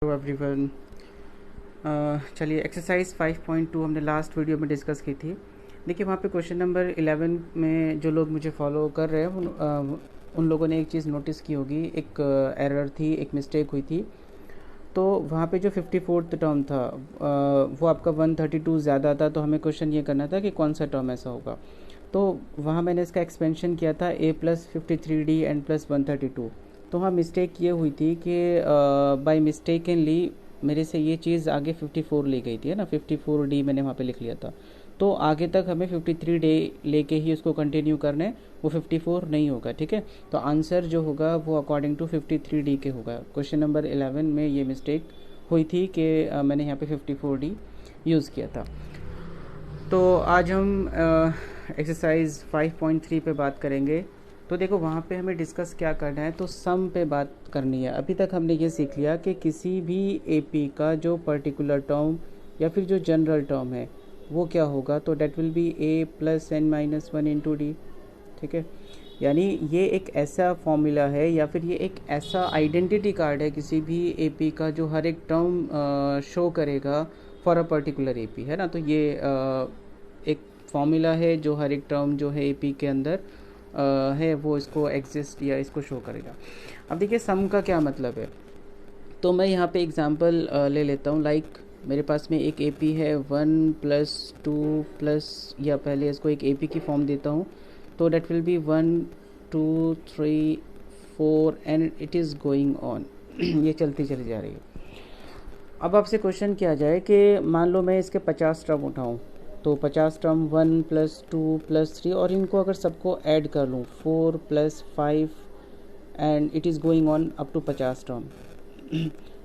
Hello everyone. चलिए exercise 5.2 हमने last video में डिस्कस की थी। देखिए वहाँ पे क्वेश्चन नंबर 11 में जो लोग मुझे फॉलो कर रहे हैं उन लोगों ने एक चीज़ नोटिस की होगी। एक एरर थी, एक मिस्टेक हुई थी। तो वहाँ पे जो 54th टर्म था वो आपका 132 ज़्यादा था। तो हमें क्वेश्चन ये करना था कि कौन सा टर्म ऐसा होगा। तो वहाँ मैंने इसका एक्सपेंशन किया था a+53d एंड +132। तो हाँ, मिस्टेक ये हुई थी कि बाय मिस्टेकनली मेरे से ये चीज़ आगे 54 ली गई थी, है ना। 54d मैंने वहाँ पे लिख लिया था। तो आगे तक हमें 53 डे लेके ही उसको कंटिन्यू करना है, वो 54 नहीं होगा, ठीक है। तो आंसर जो होगा वो अकॉर्डिंग टू 53d के होगा। क्वेश्चन नंबर 11 में ये मिस्टेक हुई थी कि मैंने यहाँ पे 54d यूज़ किया था। तो आज हम एक्सरसाइज 5.3 पे बात करेंगे। तो देखो वहाँ पे हमें डिस्कस क्या करना है, तो सम पे बात करनी है। अभी तक हमने ये सीख लिया कि किसी भी एपी का जो पर्टिकुलर टर्म या फिर जो जनरल टर्म है वो क्या होगा। तो that will be a+n-1 into d, ठीक है। यानी ये एक ऐसा फॉर्मूला है या फिर ये एक ऐसा आइडेंटिटी कार्ड है किसी भी एपी का जो हर एक टर्म शो करेगा फॉर अ पर्टिकुलर एपी, है ना। तो ये एक फॉर्मूला है जो हर एक टर्म जो है एपी के अंदर है वो इसको एग्जिस्ट या इसको शो करेगा। अब देखिए सम का क्या मतलब है। तो मैं यहाँ पे एग्जांपल ले लेता हूँ। लाइक मेरे पास में एक एपी है 1+2+ या पहले इसको एक एपी की फॉर्म देता हूँ। तो that will be 1 2 3 4 and it is going on. ये चलती चली जा रही है। अब आपसे क्वेश्चन किया जाए कि मान लो मैं इसके 50 टर्म उठाऊँ। तो 50 टर्म 1+2+3 और इनको अगर सबको ऐड कर लूँ 4+5 and it is going on up to 50 term.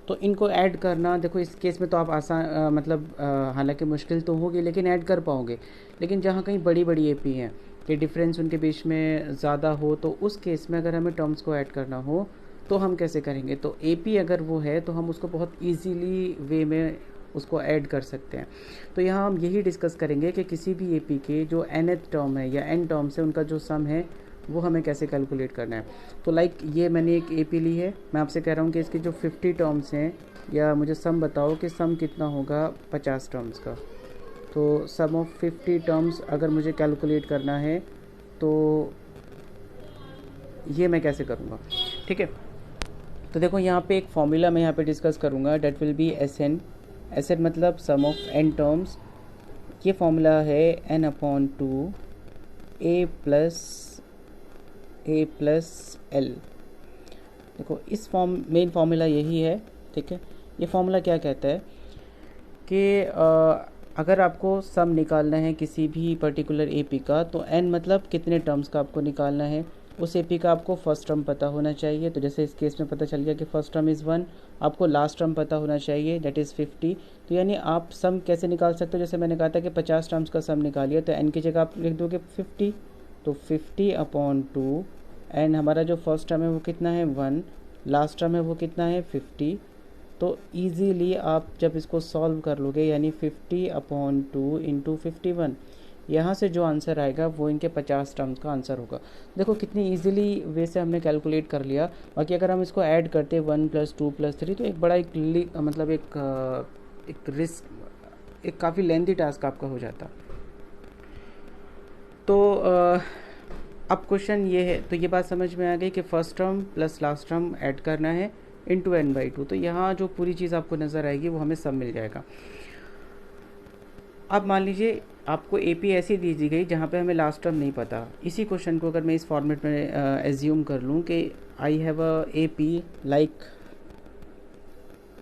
तो इनको ऐड करना, देखो इस केस में तो आप आसान हालांकि मुश्किल तो होगी लेकिन ऐड कर पाओगे। लेकिन जहाँ कहीं बड़ी बड़ी एपी हैं कि डिफरेंस उनके बीच में ज़्यादा हो, तो उस केस में अगर हमें टर्म्स को ऐड करना हो तो हम कैसे करेंगे। तो एपी अगर वो है तो हम उसको बहुत ईजीली वे में उसको ऐड कर सकते हैं। तो यहाँ हम यही डिस्कस करेंगे कि किसी भी एपी के जो nth टर्म है या n टर्म्स है उनका जो सम है वो हमें कैसे कैलकुलेट करना है। तो लाइक ये मैंने एक एपी ली है, मैं आपसे कह रहा हूँ कि इसके जो 50 टर्म्स हैं या मुझे सम बताओ कि सम कितना होगा 50 टर्म्स का। तो सम ऑफ 50 टर्म्स अगर मुझे कैलकुलेट करना है तो ये मैं कैसे करूँगा, ठीक है। तो देखो यहाँ पे एक फॉर्मूला मैं यहाँ पे डिस्कस करूँगा, that will be S N मतलब सम ऑफ n टर्म्स। ये फॉर्मूला है n/2 a+l। देखो इस मेन फार्मूला यही है, ठीक है। ये फार्मूला क्या कहता है कि अगर आपको सम निकालना है किसी भी पर्टिकुलर एपी का, तो n मतलब कितने टर्म्स का आपको निकालना है। उस एपी का आपको फर्स्ट टर्म पता होना चाहिए। तो जैसे इस केस में पता चल गया कि फर्स्ट टर्म इज़ 1, आपको लास्ट टर्म पता होना चाहिए डेट इज़ 50। तो यानी आप सम कैसे निकाल सकते हो, जैसे मैंने कहा था कि 50 टर्म्स का सम निकालिए, तो n की जगह आप लिख दोगे 50। तो 50/2 एंड हमारा जो फर्स्ट टर्म है वो कितना है 1, लास्ट टर्म है वो कितना है 50। तो इजीली आप जब इसको सॉल्व कर लोगे यानी 50/2 इंटू 51, यहाँ से जो आंसर आएगा वो इनके 50 टर्म्स का आंसर होगा। देखो कितनी इजीली वे से हमने कैलकुलेट कर लिया। बाकी अगर हम इसको ऐड करते 1+2+3 तो एक बड़ा एक रिस्क, एक काफ़ी लेंथी टास्क आपका हो जाता। तो अब क्वेश्चन ये है, तो ये बात समझ में आ गई कि first term plus last term add करना है इंटू n/2। तो यहाँ जो पूरी चीज़ आपको नज़र आएगी वो हमें सब मिल जाएगा। अब मान लीजिए आपको एपी ऐसी दी गई जहाँ पे हमें लास्ट टर्म नहीं पता। इसी क्वेश्चन को अगर मैं इस फॉर्मेट में एज्यूम कर लूँ कि I have a AP like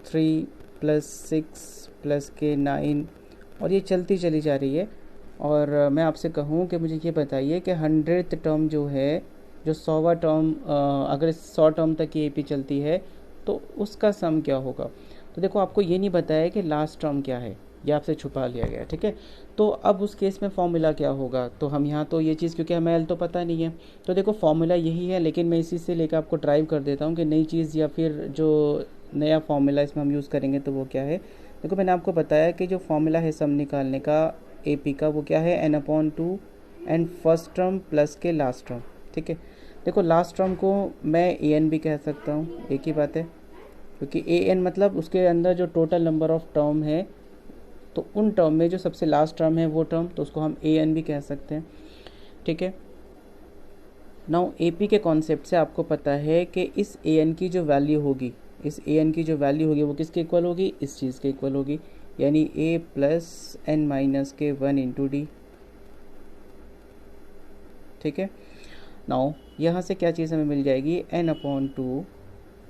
3+6+k 9 और ये चलती चली जा रही है। और मैं आपसे कहूँ कि मुझे ये बताइए कि 100th टर्म जो है, जो 100वां टर्म, अगर 100 टर्म तक ये एपी चलती है तो उसका सम क्या होगा। तो देखो आपको ये नहीं बताया कि लास्ट टर्म क्या है, ये आपसे छुपा लिया गया, ठीक है। तो अब उस केस में फॉर्मूला क्या होगा, तो हम यहाँ तो ये चीज़ क्योंकि हमें एल तो पता नहीं है, तो देखो फॉर्मूला यही है। लेकिन मैं इसी से लेकर आपको ड्राइव कर देता हूँ कि नई चीज़ या फिर जो नया फॉर्मूला इसमें हम यूज़ करेंगे तो वो क्या है। देखो मैंने आपको बताया कि जो फॉर्मूला है सम निकालने का एपी का वो क्या है n/2 and first term plus के लास्ट टर्म, ठीक है। देखो लास्ट टर्म को मैं an भी कह सकता हूँ, एक ही बात है। क्योंकि ए एन मतलब उसके अंदर जो टोटल नंबर ऑफ टर्म है, तो उन टर्म में जो सबसे लास्ट टर्म है वो टर्म, तो उसको हम ए एन भी कह सकते हैं। ठीक है, नाउ ए पी के कॉन्सेप्ट से आपको पता है कि इस ए एन की जो वैल्यू होगी, इस ए एन की जो वैल्यू होगी वो किसके इक्वल होगी, इस चीज़ के इक्वल होगी, यानी ए प्लस एन माइनस के 1 इंटू डी। ठीक है, नाउ यहाँ से क्या चीज़ हमें मिल जाएगी, एन अपॉन टू,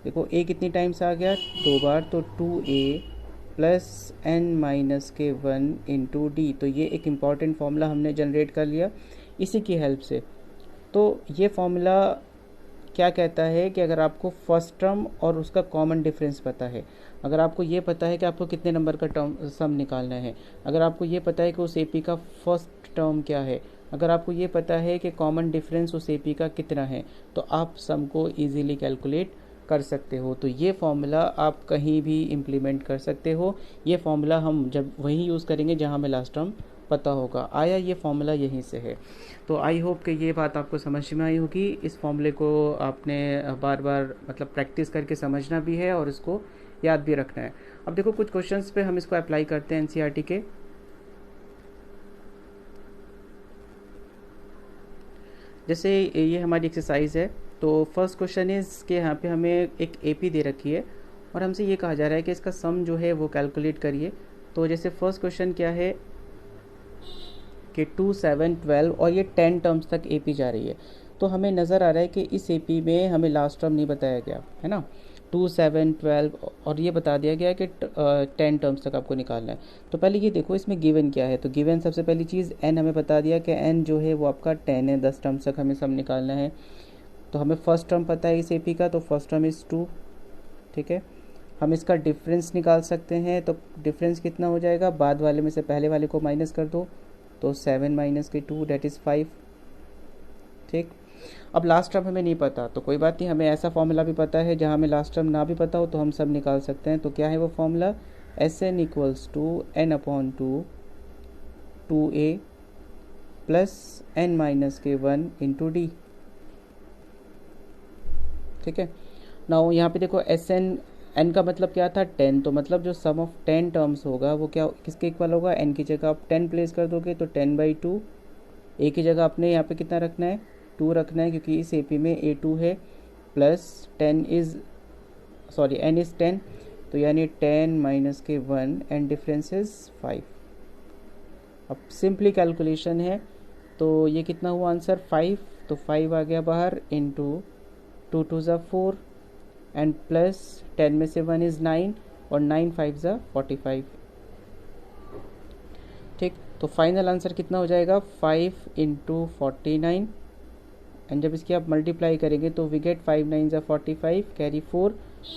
देखो ए कितनी टाइम्स आ गया, 2 बार, तो 2a प्लस एन माइनस के 1 इंटू डी। तो ये एक इम्पॉर्टेंट फार्मूला हमने जनरेट कर लिया इसी की हेल्प से। तो ये फार्मूला क्या कहता है कि अगर आपको फर्स्ट टर्म और उसका कॉमन डिफरेंस पता है, अगर आपको ये पता है कि आपको कितने नंबर का टर्म सम निकालना है, अगर आपको ये पता है कि उस एपी का फर्स्ट टर्म क्या है, अगर आपको ये पता है कि कॉमन डिफरेंस उस एपी का कितना है, तो आप सम को ईजिली कैलकुलेट कर सकते हो। तो ये फार्मूला आप कहीं भी इम्प्लीमेंट कर सकते हो। ये फार्मूला हम जब वहीं यूज़ करेंगे जहाँ हमें लास्ट टर्म पता होगा, आया ये फार्मूला यहीं से है। तो आई होप कि ये बात आपको समझ में आई होगी। इस फॉर्मूले को आपने बार बार मतलब प्रैक्टिस करके समझना भी है और इसको याद भी रखना है। अब देखो कुछ क्वेश्चंस पे हम इसको अप्लाई करते हैं एनसीईआरटी के। जैसे ये हमारी एक्सरसाइज है, तो फर्स्ट क्वेश्चन इज़ कि यहाँ पे हमें एक एपी दे रखी है और हमसे ये कहा जा रहा है कि इसका सम जो है वो कैलकुलेट करिए। तो जैसे फर्स्ट क्वेश्चन क्या है कि 2, 7, 12 और ये 10 टर्म्स तक एपी जा रही है। तो हमें नज़र आ रहा है कि इस एपी में हमें लास्ट टर्म नहीं बताया गया है ना, 2, 7, 12 और ये बता दिया गया कि 10 टर्म्स तक आपको निकालना है। तो पहले ये देखो इसमें गिवन क्या है। तो गिवन सबसे पहली चीज़ एन हमें बता दिया कि एन जो है वो आपका 10 है, 10 टर्म्स तक हमें सब निकालना है। तो हमें फर्स्ट टर्म पता है इस एपी का, तो फर्स्ट टर्म इज़ 2। ठीक है, हम इसका डिफरेंस निकाल सकते हैं। तो डिफरेंस कितना हो जाएगा, बाद वाले में से पहले वाले को माइनस कर दो, तो 7 माइनस के 2 डेट इज़ 5। ठीक, अब लास्ट टर्म हमें नहीं पता तो कोई बात नहीं, हमें ऐसा फॉर्मूला भी पता है जहाँ हमें लास्ट टर्म ना भी पता हो तो हम सब निकाल सकते हैं। तो क्या है वो formula, S N equals to n upon two 2a plus n minus के 1 इंटू डी। ठीक है, नाउ यहाँ पे देखो एस एन, एन का मतलब क्या था 10, तो मतलब जो सम ऑफ 10 टर्म्स होगा वो क्या किसके इक्वल होगा, एन की जगह आप 10 प्लेस कर दोगे तो 10/2। ए की जगह आपने यहाँ पे कितना रखना है, 2 रखना है क्योंकि इस एपी में a2 है, plus 10 is sorry n is 10, तो यानी 10 माइनस के 1 एंड डिफरेंस इज़ 5। अब सिंपली कैलकुलेशन है, तो ये कितना हुआ आंसर 5, तो 5 आ गया बाहर इंटू 2 2 ज़ा 4 एंड प्लस 10 में से 1 इज़ 9 और 9 5 ज़ा 45। ठीक, तो फाइनल आंसर कितना हो जाएगा 5 इंटू 49 एंड जब इसकी आप मल्टीप्लाई करेंगे तो वी गेट 5 9 ज़ा 45 कैरी 4,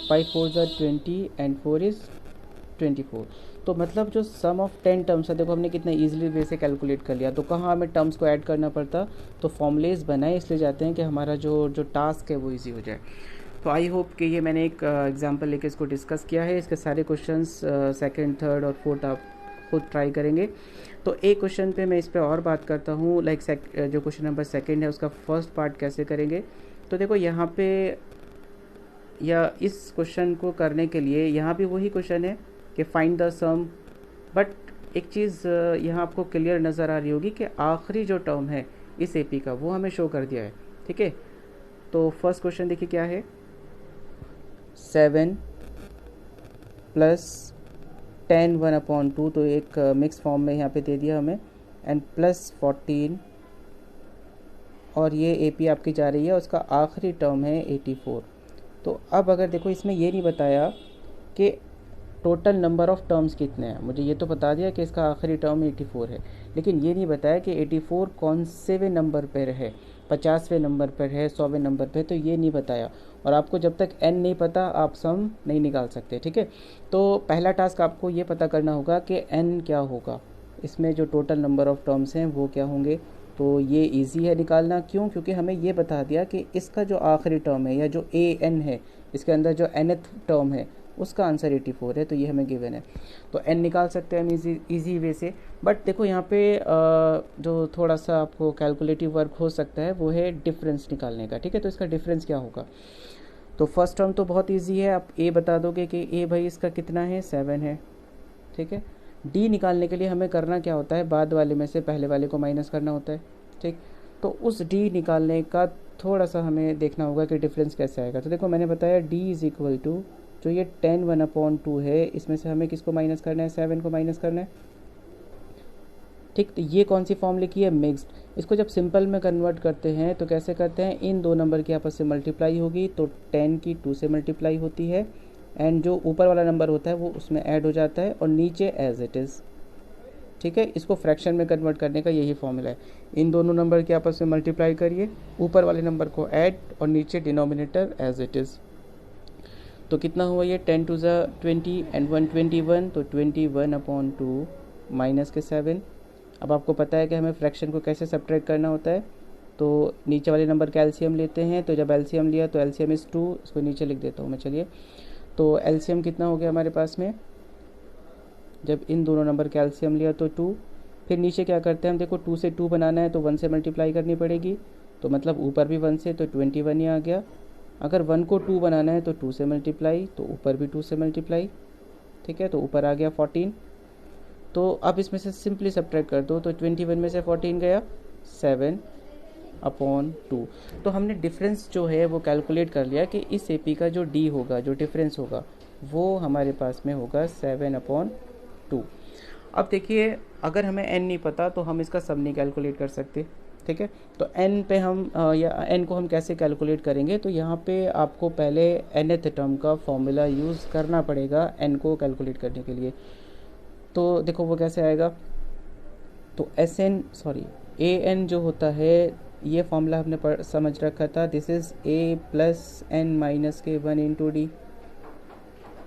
5 4 ज़ा 20 एंड 4 इज़ 24। तो मतलब जो सम ऑफ 10 टर्म्स है, देखो हमने कितना इजीली वे से कैलकुलेट कर लिया। तो कहाँ हमें टर्म्स को ऐड करना पड़ता, तो फॉर्मूलेज बनाए इसलिए जाते हैं कि हमारा जो टास्क है वो इजी हो जाए। तो आई होप कि ये मैंने एक एग्जांपल लेके इसको डिस्कस किया है। इसके सारे क्वेश्चंस सेकंड, थर्ड और फोर्थ आप खुद ट्राई करेंगे। तो एक क्वेश्चन पे मैं इस पर और बात करता हूँ, लाइक जो क्वेश्चन नंबर सेकंड है उसका फर्स्ट पार्ट कैसे करेंगे। तो देखो यहाँ पे या इस क्वेश्चन को करने के लिए यहाँ भी वही क्वेश्चन है कि फाइंड द सम, बट एक चीज़ यहाँ आपको क्लियर नज़र आ रही होगी कि आखिरी जो टर्म है इस एपी का वो हमें शो कर दिया है। ठीक है, तो फर्स्ट क्वेश्चन देखिए क्या है, 7 प्लस 10 1/2, तो एक मिक्स फॉर्म में यहाँ पे दे दिया हमें, एंड प्लस 14 और ये एपी आपकी जा रही है, उसका आखिरी टर्म है 84। तो अब अगर देखो इसमें ये नहीं बताया कि टोटल नंबर ऑफ़ टर्म्स कितने हैं, मुझे ये तो बता दिया कि इसका आखिरी टर्म 84 है, लेकिन ये नहीं बताया कि 84 कौन सेवें नंबर पर है, 50वें नंबर पर है, 100वें नंबर पर, तो ये नहीं बताया। और आपको जब तक n नहीं पता आप सम नहीं निकाल सकते। ठीक है, तो पहला टास्क आपको ये पता करना होगा कि n क्या होगा, इसमें जो टोटल नंबर ऑफ़ टर्म्स हैं वो क्या होंगे। तो ये इजी है निकालना, क्यों, क्योंकि हमें ये बता दिया कि इसका जो आखिरी टर्म है या जो an है, इसके अंदर जो nth टर्म है उसका आंसर 84 है, तो ये हमें गिवन है। तो n निकाल सकते हैं हम इजी वे से। बट देखो यहाँ पे जो थोड़ा सा आपको कैलकुलेटिव वर्क हो सकता है वो है डिफरेंस निकालने का। ठीक है, तो इसका डिफरेंस क्या होगा, तो फर्स्ट टर्म तो बहुत इजी है, आप ए बता दोगे कि ए भाई इसका कितना है, 7 है, ठीक है। डी निकालने के लिए हमें करना क्या होता है, बाद वाले में से पहले वाले को माइनस करना होता है, ठीक। तो उस डी निकालने का थोड़ा सा हमें देखना होगा कि डिफरेंस कैसे आएगा। तो देखो मैंने बताया डी इज़ इक्वल टू जो ये 10 1/2 है, इसमें से हमें किसको माइनस करना है, 7 को माइनस करना है, ठीक। तो ये कौन सी फॉर्म लिखी है, मिक्स्ड। इसको जब सिंपल में कन्वर्ट करते हैं तो कैसे करते हैं, इन दो नंबर की आपस से मल्टीप्लाई होगी तो 10 की 2 से मल्टीप्लाई होती है, एंड जो ऊपर वाला नंबर होता है वो उसमें ऐड हो जाता है और नीचे एज इट इज़, ठीक है। इसको फ्रैक्शन में कन्वर्ट करने का यही फॉर्मूला है, इन दोनों नंबर के आपस में मल्टीप्लाई करिए, ऊपर वाले नंबर को ऐड और नीचे डिनोमिनेटर एज इट इज़। तो कितना हुआ ये, 10 टू ज़ा 20 एंड 121, तो 21/2 माइनस के 7। अब आपको पता है कि हमें फ्रैक्शन को कैसे सब्ट्रैक्ट करना होता है, तो नीचे वाले नंबर का एलसीएम लेते हैं, तो जब एलसीएम लिया तो एलसीएम इज़ 2, इसको नीचे लिख देता हूँ मैं, चलिए। तो एलसीएम कितना हो गया हमारे पास में, जब इन दोनों नंबर का एलसीएम लिया तो 2, फिर नीचे क्या करते हैं हम, देखो 2 से 2 बनाना है तो 1 से मल्टीप्लाई करनी पड़ेगी, तो मतलब ऊपर भी 1 से, तो 21 ही आ गया। अगर 1 को 2 बनाना है तो 2 से मल्टीप्लाई, तो ऊपर भी 2 से मल्टीप्लाई, ठीक है, तो ऊपर आ गया 14। तो अब इसमें से सिंपली सब्ट्रैक्ट कर दो, तो 21 में से 14 गया 7/2। तो हमने डिफरेंस जो है वो कैलकुलेट कर लिया कि इस एपी का जो डी होगा, जो डिफरेंस होगा वो हमारे पास में होगा 7/2। अब देखिए अगर हमें n नहीं पता तो हम इसका सम नहीं कैलकुलेट कर सकते, ठीक है। तो n पे हम या n को हम कैसे कैलकुलेट करेंगे, तो यहाँ पे आपको पहले nth टर्म का फॉर्मूला यूज़ करना पड़ेगा n को कैलकुलेट करने के लिए। तो देखो वो कैसे आएगा, तो ए एन जो होता है ये फॉर्मूला हमने समझ रखा था, दिस इज़ a + n - के 1 × d,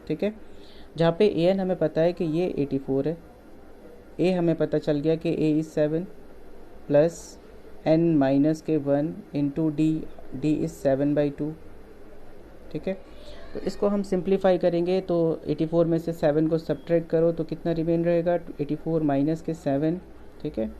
ठीक है। जहाँ पे ए एन हमें पता है कि ये 84 है, ए हमें पता चल गया कि a इज़ 7 + n - के 1 × d इज़ 7/2, ठीक है। तो इसको हम सिंप्लीफाई करेंगे, तो 84 में से 7 को सब्ट्रैक्ट करो तो कितना रिमेन रहेगा, 84 - के 7, ठीक है।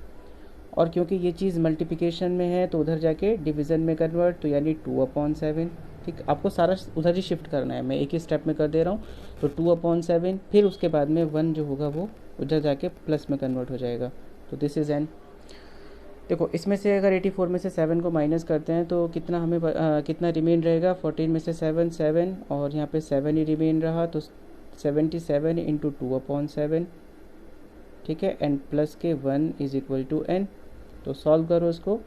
और क्योंकि ये चीज़ मल्टीप्लिकेशन में है तो उधर जाके डिवीज़न में कन्वर्ट, तो यानी 2/7, ठीक। आपको सारा उधर ही शिफ्ट करना है, मैं एक ही स्टेप में कर दे रहा हूँ। तो 2/7, फिर उसके बाद में 1 जो होगा वो उधर जाके प्लस में कन्वर्ट हो जाएगा, तो दिस इज़ n। देखो इसमें से अगर 84 में से 7 को माइनस करते हैं तो कितना हमें कितना रिमेन रहेगा, 14 में से 7 और यहाँ पे 7 ही रिमेन रहा, तो 77 × 2/7, ठीक है, एंड प्लस के 1 इज़ इक्वल टू n। तो सॉल्व करो इसको,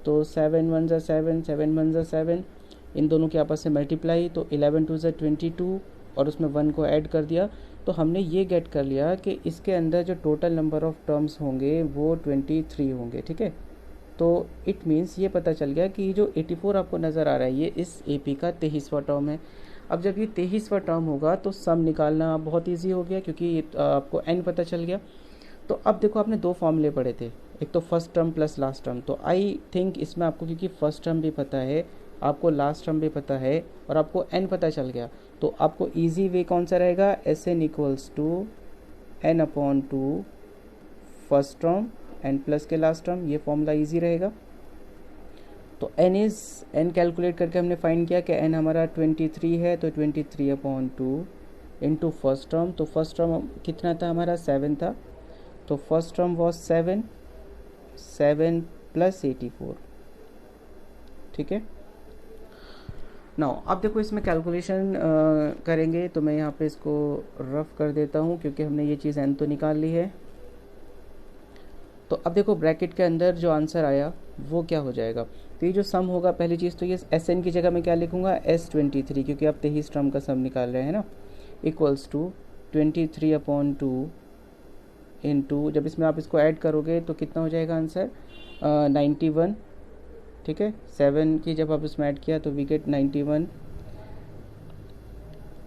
तो 7 1 ज़ा 7, 7 1 ज़ा 7, इन दोनों के आपस से मल्टीप्लाई, तो 11 2 ज़ा 22 और उसमें 1 को ऐड कर दिया, तो हमने ये गेट कर लिया कि इसके अंदर जो टोटल नंबर ऑफ़ टर्म्स होंगे वो 23 होंगे, ठीक है। तो इट मीन्स ये पता चल गया कि ये जो 84 आपको नज़र आ रहा है ये इस एपी का 23वां टर्म है। अब जब ये 23वां टर्म होगा तो सम निकालना बहुत इजी हो गया, क्योंकि ये आपको n पता चल गया। तो अब देखो आपने दो फॉर्मूले पढ़े थे, एक तो first term plus last term, तो आई थिंक इसमें आपको क्योंकि फर्स्ट टर्म भी पता है, आपको लास्ट टर्म भी पता है और आपको n पता चल गया, तो आपको ईजी वे कौन सा रहेगा, Sn = n/2 first term n plus के लास्ट टर्म, ये फॉर्मूला इजी रहेगा। तो n कैलकुलेट करके हमने फाइंड किया कि n हमारा 23 है, तो 23/2 इंटू फर्स्ट टर्म, तो फर्स्ट टर्म कितना था हमारा, 7 था, तो फर्स्ट टर्म वॉज 7 + 84, ठीक है। नाउ अब देखो इसमें कैलकुलेशन करेंगे, तो मैं यहाँ पे इसको रफ कर देता हूँ क्योंकि हमने ये चीज़ n तो निकाल ली है। तो अब देखो ब्रैकेट के अंदर जो आंसर आया वो क्या हो जाएगा, तो ये जो सम होगा, पहली चीज़ तो ये Sn की जगह मैं क्या लिखूँगा, S23, क्योंकि आप 23 टर्म का सम निकाल रहे हैं ना, इक्वल्स टू 23/2 इंटू, जब इसमें आप इसको ऐड करोगे तो कितना हो जाएगा आंसर, 91, ठीक है। 7 की जब आप इसमें ऐड किया तो वी गेट 91।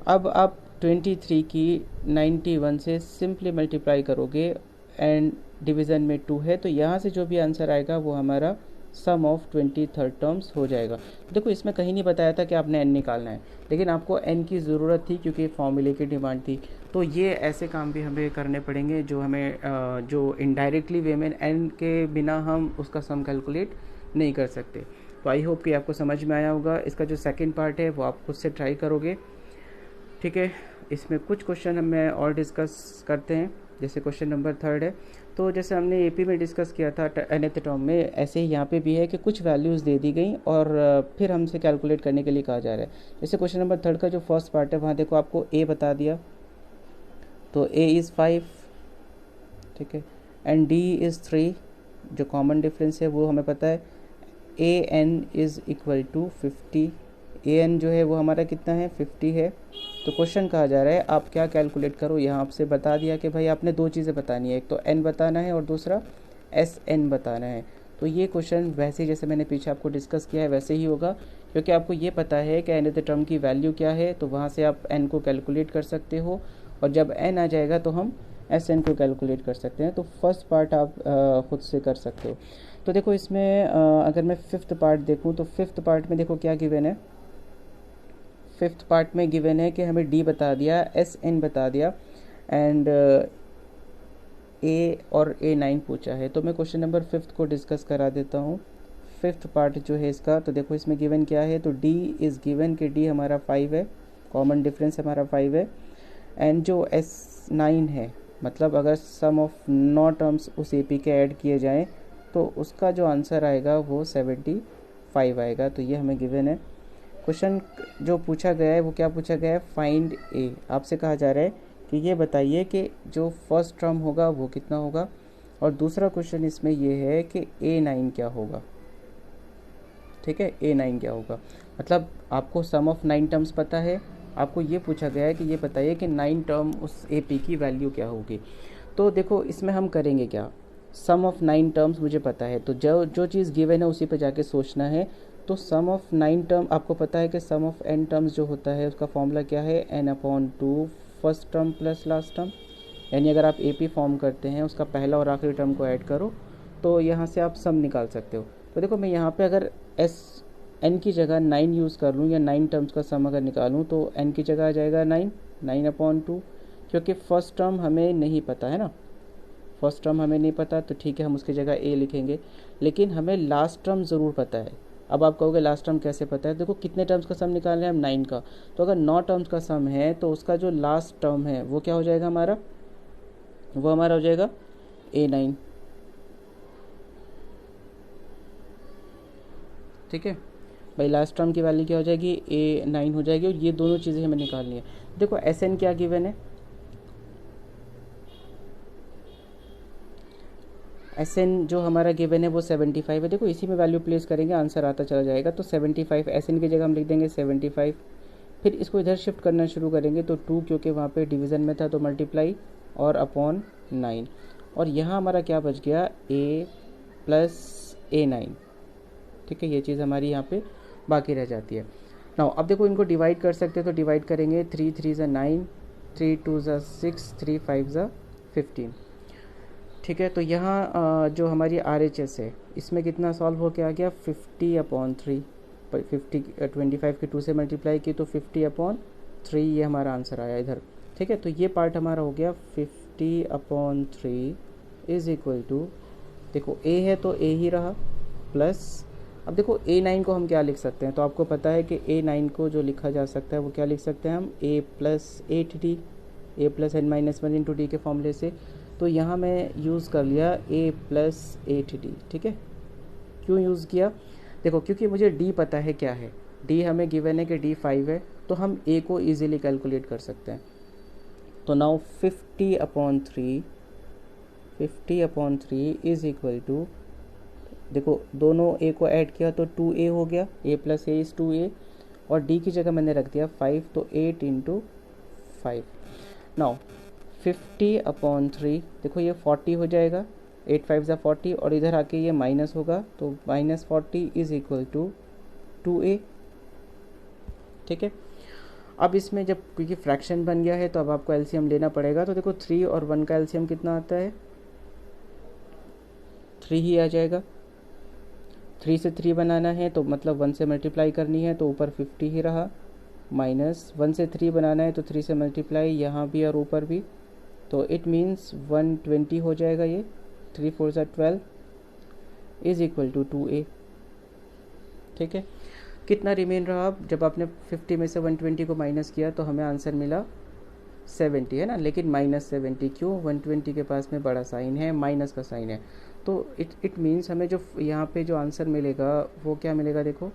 अब आप 23 की 91 से सिंपली मल्टीप्लाई करोगे एंड डिवीज़न में 2 है, तो यहाँ से जो भी आंसर आएगा वो हमारा सम ऑफ 23rd टर्म्स हो जाएगा। देखो इसमें कहीं नहीं बताया था कि आपने n निकालना है, लेकिन आपको n की ज़रूरत थी क्योंकि फॉर्मूले की डिमांड थी। तो ये ऐसे काम भी हमें करने पड़ेंगे जो हमें जो इनडायरेक्टली वे में n के बिना हम उसका सम कैलकुलेट नहीं कर सकते। तो आई होप कि आपको समझ में आया होगा। इसका जो सेकंड पार्ट है वो आप खुद से ट्राई करोगे, ठीक है। इसमें कुछ क्वेश्चन हम और डिस्कस करते हैं, जैसे क्वेश्चन नंबर 3 है। तो जैसे हमने एपी में डिस्कस किया था nth टर्म में, ऐसे ही यहाँ पे भी है कि कुछ वैल्यूज़ दे दी गई और फिर हमसे कैलकुलेट करने के लिए कहा जा रहा है। जैसे क्वेश्चन नंबर 3 का जो फर्स्ट पार्ट है वहाँ देखो आपको ए बता दिया, तो ए इज़ 5, ठीक है, एंड डी इज़ 3, जो कॉमन डिफरेंस है वो हमें पता है। A N is equal to 50, A N जो है वो हमारा कितना है 50 है। तो क्वेश्चन कहा जा रहा है आप क्या कैलकुलेट करो। यहाँ आपसे बता दिया कि भाई आपने दो चीज़ें बतानी है, एक तो एन बताना है और दूसरा एस एन बताना है। तो ये क्वेश्चन वैसे जैसे मैंने पीछे आपको डिस्कस किया है वैसे ही होगा, क्योंकि आपको ये पता है कि nth टर्म की वैल्यू क्या है, तो वहाँ से आप एन को कैलकुलेट कर सकते हो, और जब एन आ जाएगा तो हम एस एन को कैलकुलेट कर सकते हैं। तो फर्स्ट पार्ट आप खुद से कर सकते हो। तो देखो इसमें अगर मैं फिफ्थ पार्ट देखूँ तो फिफ्थ पार्ट में देखो क्या गिवन है। फिफ्थ पार्ट में गिवन है कि हमें डी बता दिया, एस एन बता दिया, एंड ए और A9 पूछा है। तो मैं क्वेश्चन नंबर फिफ्थ को डिस्कस करा देता हूँ। फिफ्थ पार्ट जो है इसका, तो देखो इसमें गिवन क्या है, तो डी इज़ गिवन कि डी हमारा 5 है, कॉमन डिफरेंस हमारा 5 है, एंड जो S9 है, मतलब अगर सम ऑफ 9 टर्म्स उस AP के ऐड किए जाएँ तो उसका जो आंसर आएगा वो 75 आएगा। तो ये हमें गिवन है। क्वेश्चन जो पूछा गया है वो क्या पूछा गया है, फाइंड ए। आपसे कहा जा रहा है कि ये बताइए कि जो फर्स्ट टर्म होगा वो कितना होगा, और दूसरा क्वेश्चन इसमें ये है कि A9 क्या होगा, ठीक है, A9 क्या होगा। मतलब आपको सम ऑफ 9 टर्म्स पता है, आपको ये पूछा गया है कि ये बताइए कि 9 टर्म उस AP की वैल्यू क्या होगी। तो देखो इसमें हम करेंगे क्या, सम ऑफ 9 टर्म्स मुझे पता है, तो जो जो चीज़ गिवन है उसी पे जाके सोचना है। तो सम ऑफ 9 टर्म आपको पता है कि सम ऑफ n टर्म्स जो होता है उसका फॉर्मूला क्या है, n/2 first term plus last term. यानी अगर आप AP फॉर्म करते हैं उसका पहला और आखिरी टर्म को ऐड करो तो यहाँ से आप सम निकाल सकते हो। तो देखो मैं यहाँ पे अगर n की जगह 9 यूज़ कर लूँ या 9 टर्म्स का सम अगर निकालूँ तो n की जगह आ जाएगा 9/2, क्योंकि फर्स्ट टर्म हमें नहीं पता है ना, फर्स्ट टर्म हमें नहीं पता, तो ठीक है हम उसकी जगह a लिखेंगे, लेकिन हमें लास्ट टर्म ज़रूर पता है। अब आप कहोगे लास्ट टर्म कैसे पता है, देखो कितने टर्म्स का सम निकाल रहे हैं हम 9 का, तो अगर 9 टर्म्स का सम है तो उसका जो लास्ट टर्म है वो क्या हो जाएगा हमारा, वो हमारा हो जाएगा A9, ठीक है भाई। लास्ट टर्म की वैल्यू क्या हो जाएगी, A9 हो जाएगी, और ये दोनों चीज़ें हमें निकालनी है। देखो SN क्या गिवन है, SN जो हमारा गिवन है वो 75 है। देखो इसी में वैल्यू प्लेस करेंगे आंसर आता चला जाएगा। तो 75 SN की जगह हम लिख देंगे 75, फिर इसको इधर शिफ्ट करना शुरू करेंगे तो 2, क्योंकि वहाँ पे डिवीज़न में था तो मल्टीप्लाई और अपॉन 9, और यहाँ हमारा क्या बच गया A प्लस A9, ठीक है। ये चीज़ हमारी यहाँ पे बाकी रह जाती है। नाउ अब देखो इनको डिवाइड कर सकते हैं, तो डिवाइड करेंगे 3 3 ज़ा 9, 3 2 ज़ा 6, 3 5 ज़ा 15, ठीक है। तो यहाँ जो हमारी RHS है इसमें कितना सॉल्व हो के आ गया 50/3, 25 के 2 से मल्टीप्लाई की तो 50/3, ये हमारा आंसर आया इधर, ठीक है। तो ये पार्ट हमारा हो गया 50/3 इज़ इक्वल टू, देखो A है तो A ही रहा, प्लस अब देखो A9 को हम क्या लिख सकते हैं, तो आपको पता है कि A9 को जो लिखा जा सकता है वो क्या लिख सकते हैं हम, A plus 8D, A plus n-1 into D के फॉर्मूले से। तो यहाँ मैं यूज़ कर लिया A प्लस 8D, ठीक है। क्यों यूज़ किया, देखो क्योंकि मुझे D पता है क्या है, D हमें गिवन है कि D 5 है, तो हम A को ईजिली कैलकुलेट कर सकते हैं। तो नाउ 50/3 इज़ इक्वल टू, देखो दोनों A को ऐड किया तो 2A हो गया, A plus A is 2A, और D की जगह मैंने रख दिया 5, तो 8 इंटू 5। नाउ 50/3, देखो ये 40 हो जाएगा, 8 5 ज़ा 40, और इधर आके ये माइनस होगा तो -40 इज़ इक्वल टू 2A, ठीक है। अब इसमें जब क्योंकि फ्रैक्शन बन गया है तो अब आपको एलसीएम लेना पड़ेगा। तो देखो 3 और 1 का एलसीएम कितना आता है, 3 ही आ जाएगा। 3 से 3 बनाना है तो मतलब 1 से मल्टीप्लाई करनी है तो ऊपर 50 ही रहा, माइनस 1 से 3 बनाना है तो 3 से मल्टीप्लाई यहाँ भी और ऊपर भी, तो इट मीन्स 120 हो जाएगा। ये 3 4 ज़ा 12 इज़ इक्वल टू 2A, ठीक है। कितना रिमेन रहा? अब जब आपने 50 में से 120 को माइनस किया तो हमें आंसर मिला 70, है ना, लेकिन -70 क्यों? 120 के पास में बड़ा साइन है, माइनस का साइन है, तो इट मीन्स हमें जो यहाँ पे जो आंसर मिलेगा वो क्या मिलेगा, देखो,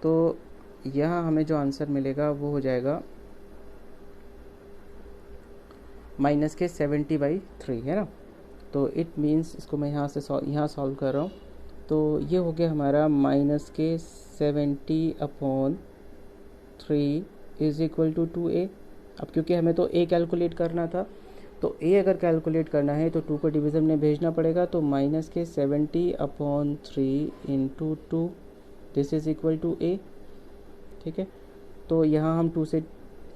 तो यहाँ हमें जो आंसर मिलेगा वो हो जाएगा माइनस के 70/3, है ना। तो इट मीन्स इसको मैं यहाँ से यहाँ सॉल्व कर रहा हूँ, तो ये हो गया हमारा माइनस के 70/3 इज इक्वल टू 2a। अब क्योंकि हमें तो a कैलकुलेट करना था, तो a अगर कैलकुलेट करना है तो 2 को डिवीज़न में भेजना पड़ेगा, तो माइनस के 70/3 into 2 this is equal to a, ठीक है। तो यहाँ हम 2 से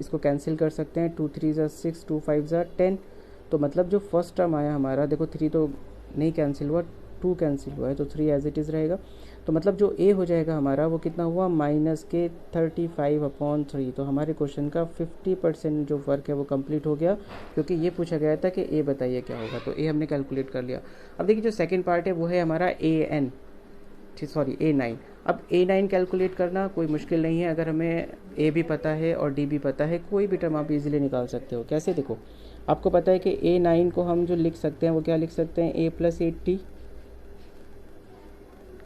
इसको कैंसिल कर सकते हैं, 2 3 ज़ा 6, 2 5 ज़ा 10, तो मतलब जो फर्स्ट टर्म आया हमारा, देखो 3 तो नहीं कैंसिल हुआ, 2 कैंसिल हुआ है, तो 3 एज इट इज़ रहेगा। तो मतलब जो a हो जाएगा हमारा वो कितना हुआ, माइनस के 35/3। तो हमारे क्वेश्चन का 50% जो वर्क है वो कंप्लीट हो गया, क्योंकि ये पूछा गया था कि a बताइए क्या होगा, तो a हमने कैलकुलेट कर लिया। अब देखिए जो सेकेंड पार्ट है वो है हमारा A9। अब A9 कैलकुलेट करना कोई मुश्किल नहीं है, अगर हमें A भी पता है और D भी पता है, कोई भी टर्म आप इजीली निकाल सकते हो। कैसे? देखो, आपको पता है कि A9 को हम जो लिख सकते हैं वो क्या लिख सकते हैं, A + 80,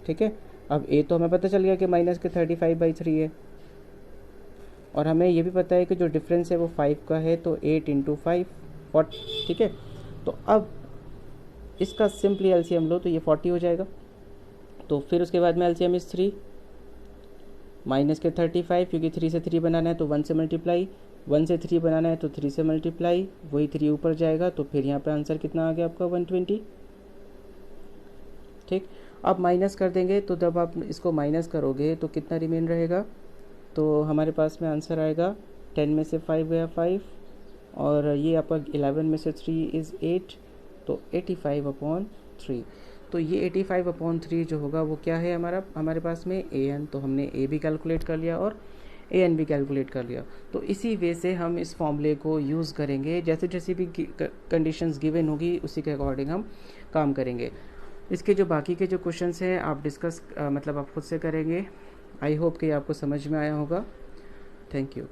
ठीक है। अब A तो हमें पता चल गया कि माइनस के 35/3 है, और हमें ये भी पता है कि जो डिफरेंस है वो 5 का है, तो 8 × 5 40, ठीक है। तो अब इसका सिंपली एलसीएम लो तो ये 40 हो जाएगा। तो फिर उसके बाद में एलसीएम इज 3, माइनस के 35, क्योंकि 3 से 3 बनाना है तो 1 से मल्टीप्लाई, 1 से 3 बनाना है तो 3 से मल्टीप्लाई, वही 3 ऊपर जाएगा, तो फिर यहाँ पे आंसर कितना आ गया आपका 120, ठीक। अब माइनस कर देंगे, तो जब आप इसको माइनस करोगे तो कितना रिमेन रहेगा, तो हमारे पास में आंसर आएगा 10 में से 5 गया 5, और ये आपका 11 में से 3 इज़ 8, तो 85/3। तो ये 85/3 जो होगा वो क्या है हमारे पास में an, तो हमने a भी कैलकुलेट कर लिया और an भी कैलकुलेट कर लिया। तो इसी वे से हम इस फॉर्मूले को यूज़ करेंगे, जैसे जैसी भी कंडीशंस गिवन होगी उसी के अकॉर्डिंग हम काम करेंगे। इसके जो बाकी के जो क्वेश्चंस हैं आप डिस्कस मतलब आप खुद से करेंगे। आई होप कि आपको समझ में आया होगा। Thank you.